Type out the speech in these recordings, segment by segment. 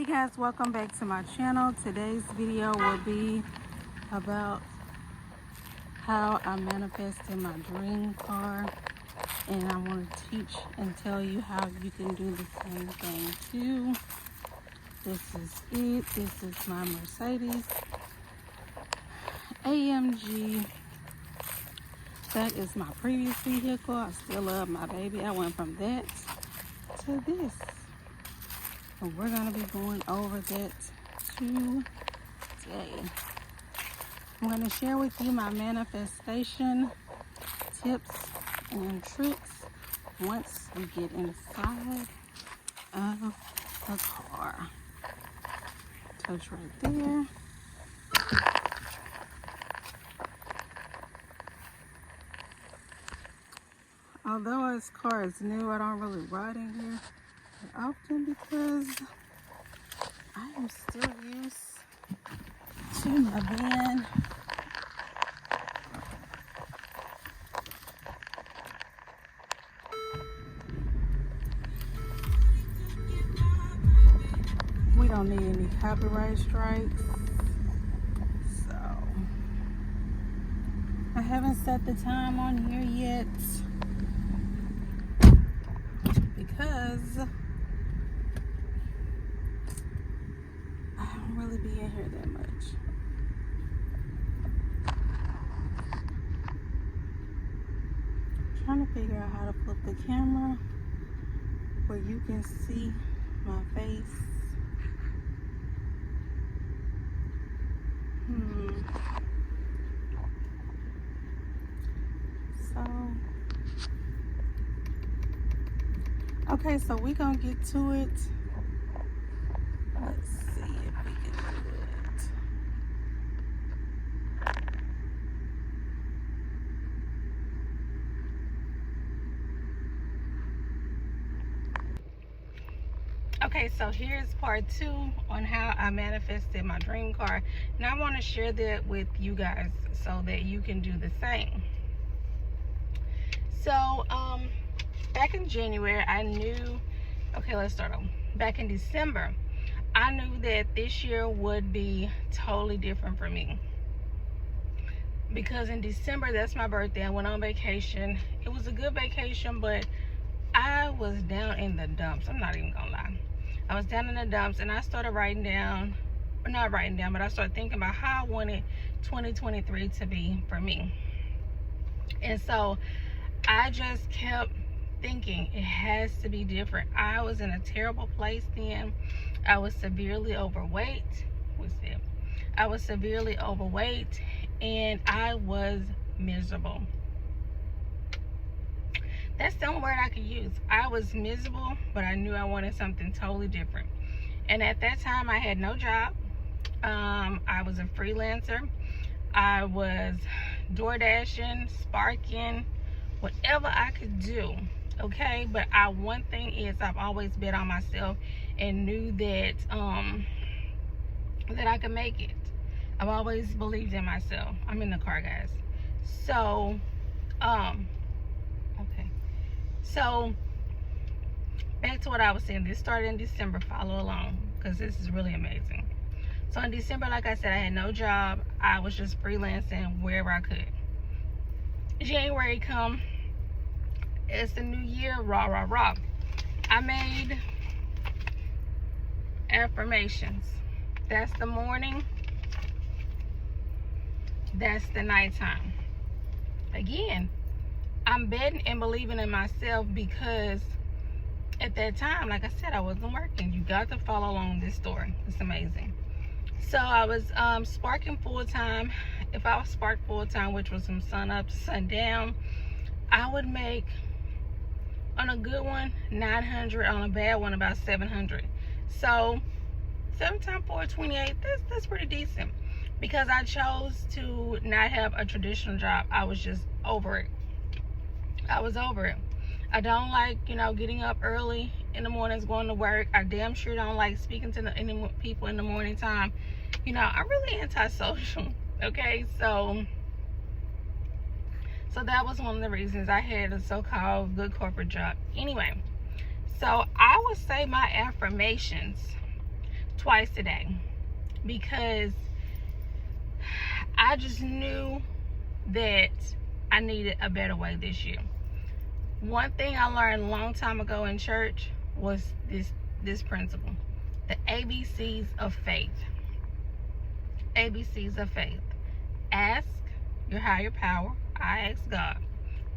guys, welcome back to my channel. Today's video will be about how I manifested my dream car, and I want to teach and tell you how you can do the same thing too. This is it. This is my Mercedes AMG. That is my previous vehicle. I still love my baby. I went from that to this. And we're going to be going over that today. I'm going to share with you my manifestation tips and tricks once we get inside of the car. Touch right there. Although this car is new, I don't really ride in here often because I am still used to my van. We don't need any copyright strikes. So I haven't set the time on here yet because I don't really be in here that much. Trying to figure out how to flip the camera where you can see my face. Okay, so we're gonna get to it. Let's see if we can do it. Okay, so here's part 2 on how I manifested my dream car. Now I want to share that with you guys so that you can do the same. So, back in January, I knew, okay, let's start on. Back in December, I knew that this year would be totally different for me. Because in December, that's my birthday. I went on vacation. It was a good vacation, but I was down in the dumps. I'm not even gonna lie. I was down in the dumps, and I started writing down, or not writing down, but I started thinking about how I wanted 2023 to be for me. And so I just kept thinking it has to be different. I was in a terrible place then. I was severely overweight. I was severely overweight, and I was miserable. That's the only word I could use. I was miserable, but I knew I wanted something totally different. And at that time, I had no job. I was a freelancer. I was door dashing, sparking, whatever I could do. Okay, but one thing is, I've always bet on myself and knew that that I could make it. I've always believed in myself. I'm in the car, guys. So okay, so back to what I was saying. This started in December. Follow along, because this is really amazing. So in December, like I said, I had no job. I was just freelancing wherever I could. January come. It's the new year, rah, rah, rah. I made affirmations. That's the morning. That's the nighttime. Again, I'm betting and believing in myself because at that time, like I said, I wasn't working. You got to follow along this story. It's amazing. So I was sparking full-time. If I was sparked full-time, which was from sun up to sundown, I would make, on a good one, 900, on a bad one, about 700. So 7 times 4, 28. That's pretty decent, because I chose to not have a traditional job. I was just over it. I was over it. I don't like, getting up early in the mornings, going to work. I damn sure don't like speaking to any people in the morning time. I'm really antisocial. Okay, so that was one of the reasons I had a so-called good corporate job. Anyway, so I would say my affirmations twice a day because I just knew that I needed a better way this year. One thing I learned a long time ago in church was this principle: the ABCs of faith. ABCs of faith. Ask your higher power. I ask God.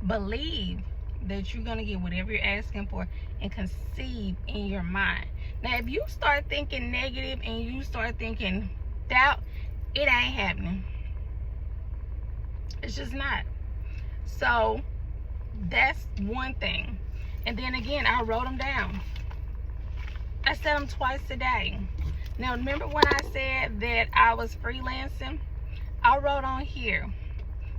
Believe that you're going to get whatever you're asking for, and conceive in your mind. Now, if you start thinking negative and you start thinking doubt, it ain't happening. It's just not. So that's one thing. And then again, I wrote them down. I said them twice a day. Now, remember when I said that I was freelancing? I wrote on here,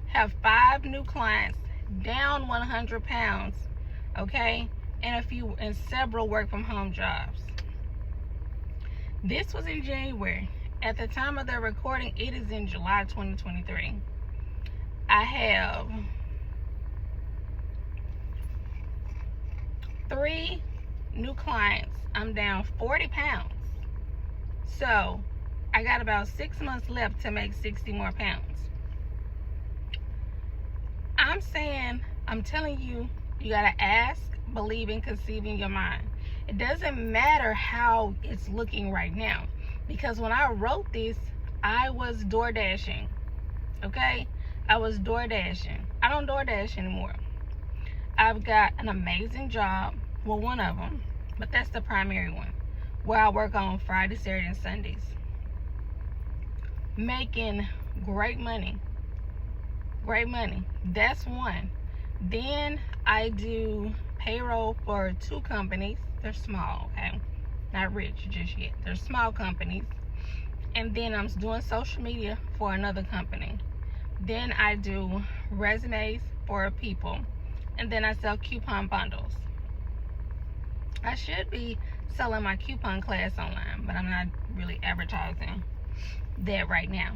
have 5 new clients, down 100 pounds, okay, and several work from home jobs. This was in January. At the time of the recording, it is in July 2023. I have 3 new clients. I'm down 40 pounds. So I got about 6 months left to make 60 more pounds. I'm telling you, you gotta ask, believe, and conceive in your mind. It doesn't matter how it's looking right now, because when I wrote this, I was door dashing. Okay, I was door dashing. I don't door dash anymore. I've got an amazing job, well, one of them, but that's the primary one, where I work on Friday, Saturday, and Sundays, making great money. That's one. Then I do payroll for 2 companies. They're small, okay, not rich just yet. They're small companies. And then I'm doing social media for another company. Then I do resumes for people, and then I sell coupon bundles. I should be selling my coupon class online, but I'm not really advertising that right now.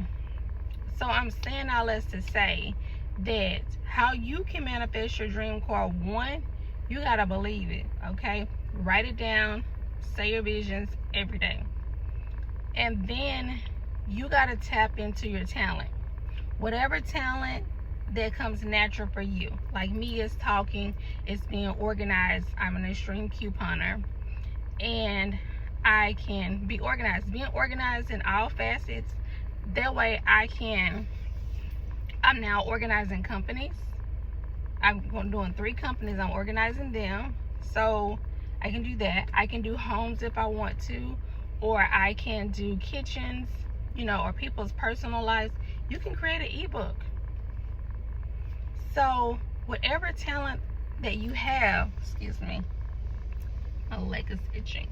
So I'm saying all this to say that how you can manifest your dream car, one, you gotta believe it, okay? Write it down, say your visions every day. And then you gotta tap into your talent. Whatever talent that comes natural for you. Like me, is talking, it's being organized. I'm an extreme couponer, and I can be organized. Being organized in all facets, that way I'm now organizing companies. I'm doing 3 companies, I'm organizing them, so I can do that. I can do homes if I want to, or I can do kitchens, or people's personal lives. You can create an ebook. So whatever talent that you have, excuse me, my leg is itching.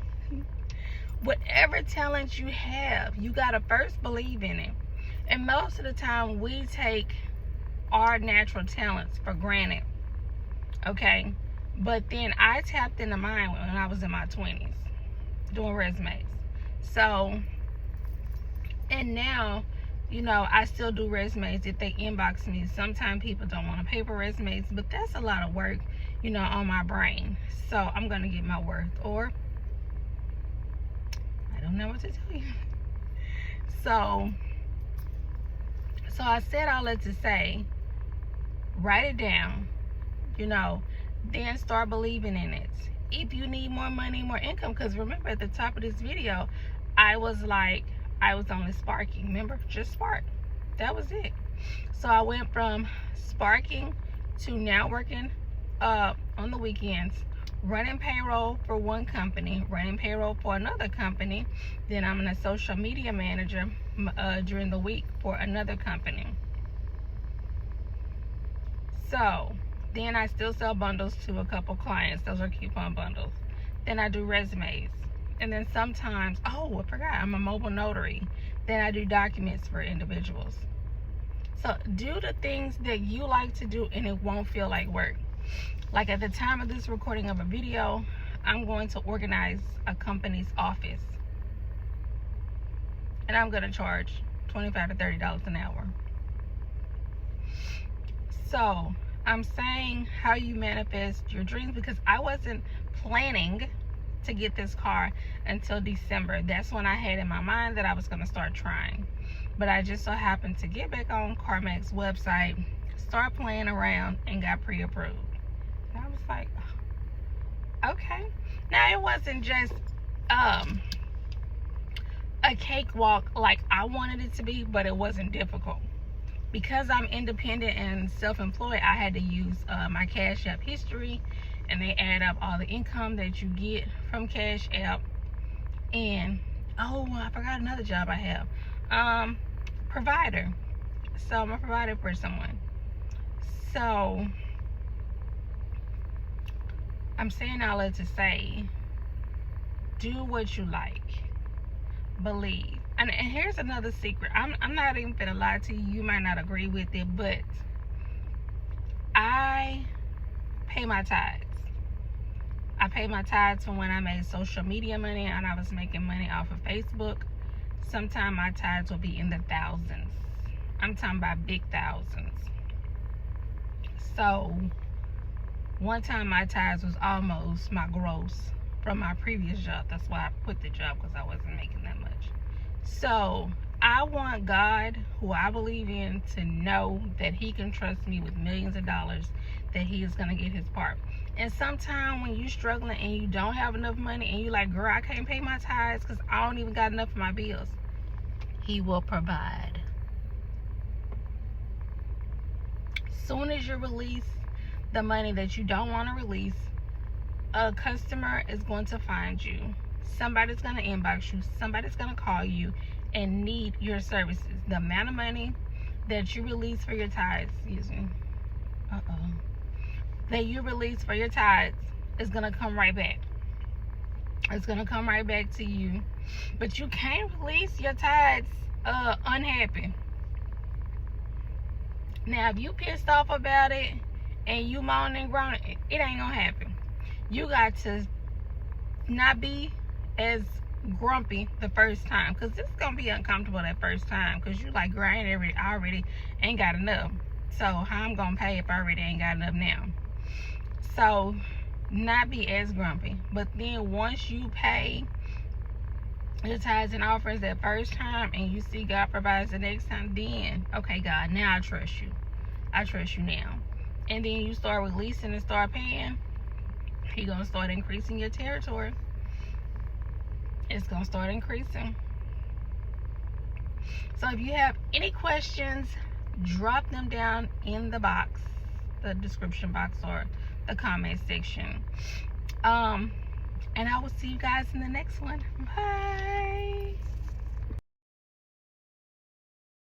Whatever talent you have, you gotta first believe in it. And most of the time we take our natural talents for granted, okay? But then I tapped into mine when I was in my 20s doing resumes. So, and now, I still do resumes if they inbox me. Sometimes people don't want to pay for resumes, but that's a lot of work, on my brain. So I'm going to get my worth, or I don't know what to tell you. So I said all that to say, write it down, then start believing in it. If you need more money, more income, because remember at the top of this video, I was only sparking. Remember, just spark. That was it. So I went from sparking to now working on the weekends, running payroll for one company, running payroll for another company. Then I'm a social media manager during the week for another company. So then I still sell bundles to a couple clients. Those are coupon bundles. Then I do resumes. And then sometimes, I forgot, I'm a mobile notary. Then I do documents for individuals. So do the things that you like to do, and it won't feel like work. Like at the time of this recording of a video, I'm going to organize a company's office. And I'm going to charge $25 to $30 an hour. So I'm saying how you manifest your dreams, because I wasn't planning to get this car until December. That's when I had in my mind that I was going to start trying. But I just so happened to get back on CarMax website, start playing around, and got pre-approved. And I was like, okay. Now, it wasn't just a cakewalk like I wanted it to be, but it wasn't difficult. Because I'm independent and self-employed, I had to use my Cash App history, and they add up all the income that you get from Cash App. And oh, I forgot another job I have, provider. So I'm a provider for someone. So I'm saying all that to say, do what you like, believe. And here's another secret. I'm not even gonna lie to you. You might not agree with it, but I pay my tithes. I pay my tithes from when I made social media money and I was making money off of Facebook. Sometimes my tithes will be in the thousands. I'm talking about big thousands. So one time my tithes was almost my gross from my previous job. That's why I quit the job, because I wasn't making that much. So I want God, who I believe in, to know that he can trust me with millions of dollars, that he is going to get his part. And sometimes when you're struggling and you don't have enough money and you're like, girl, I can't pay my tithes because I don't even got enough for my bills, he will provide. Soon as you release the money that you don't want to release, a customer is going to find you. Somebody's going to inbox you. Somebody's going to call you and need your services. The amount of money that you release for your tithes, that you release for your tithes is going to come right back. It's going to come right back to you. But you can't release your tithes unhappy. Now, if you pissed off about it and you moan and groan, it ain't going to happen. You got to not be as grumpy the first time, because it's gonna be uncomfortable that first time, because you like, girl, I already ain't got enough, so how I'm gonna pay if I already ain't got enough now? So not be as grumpy. But then once you pay your tithes and offerings that first time and you see God provides the next time, then okay, God, now I trust you now. And then you start releasing and start paying, he gonna start increasing your territory. It's gonna start increasing. So if you have any questions, drop them down in the box, the description box, or the comment section. And I will see you guys in the next one. Bye.